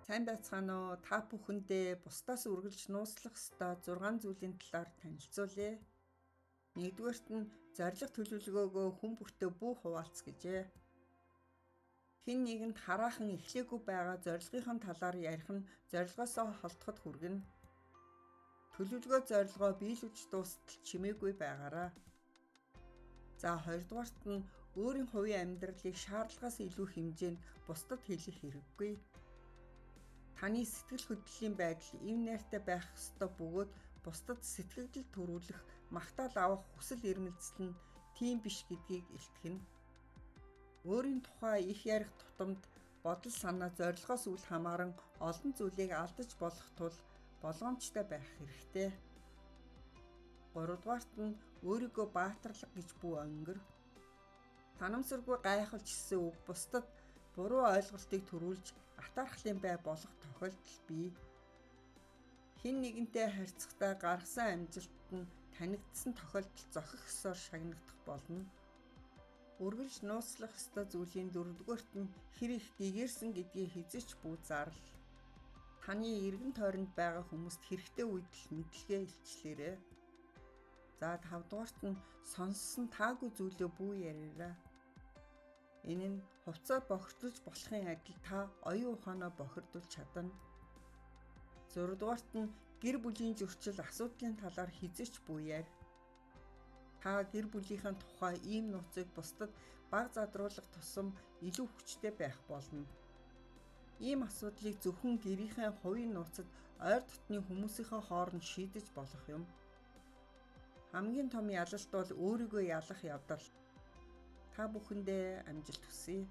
Сайн байцгаана уу? Та бүхэндээ бусдаас үргэлж нууцлах ёстой 6 зүйлийн талаар танилцуулъя. Нэгдүгээрт нь зориг төлөвлөгөөгөө хүн бүртээ бүх хуваалц гэжээ. Хэн нэгэнд хараахан эхлээгүй байгаа зорилгын талаар ярих нь зорилгоосоо холдоход хүргэнэ. Төлөвлөгөө зорилгоо биелүүлж дуустал чимээгүй байгаарай. За хоёрдугаарт нь өөрийн хувийн амьдралыг шаардлагаас илүү хэмжээнд бусдад хэлэх хэрэггүй. Таны сэтгэл хөдлөлийн байдал эв найртай байх ёстой бөгөөд бусдад сэтгэгдэл төрүүлэх, магтаал авах хүсэл эрмэлзэл нь тийм биш гэдгийг илтгэнэ. Өөрийн тухай их ярих тутамд бодол санаа зорилгоос үл хамааран олон зүйлийг алдаж болох тул болгоомжтой байх хэрэгтэй. Гуравдугаарт нь өөрийгөө баатарлаг гэж бүү өнгөр. Танамсаргүй гайхалж хэлсэн үг бусдад буруу ойлголтыг төрүүлж атаархлын бай болох тохиолдол бий. Хэн нэгэнтэй харьцахдаа гаргасан амжилт нь танигдсан тохиолдолд зохих ёсоор шагнагдах болно. Үргэлж нууцлах ёстой зүйлийн дөрөвдүгээрт нь хэр их гэгээрсэн гэдгийг хизээч бүү зарлал. Таны эргэн тойронд байгаа хүмүүст хэрэгтэй үед л мэдлэгээ илчлээрэй. За тавдугаарт нь сонссон таагүй зүйлээ бүү яриарай. Энэ нь хувцас бохирдуулж болохын адил та оюун ухаанаа бохирдуулж чадна. 6-дугаарт нь гэр бүлийн зөрчил асуудлын талаар хизээч бүү ярь. Та гэр бүлийнхээ тухай ийм нууцыг бусдад баг задруулах тусам илүү хүчтэй байх болно. Ийм асуудлыг зөвхөн гэрийнхээ хувийн нууцад ойр дотны хүмүүсийнхээ хооронд шийдэж болох юм. Хамгийн том ялалт бол өөрийгөө ялах явдал. Та бүхэндээ амжилт хүсье.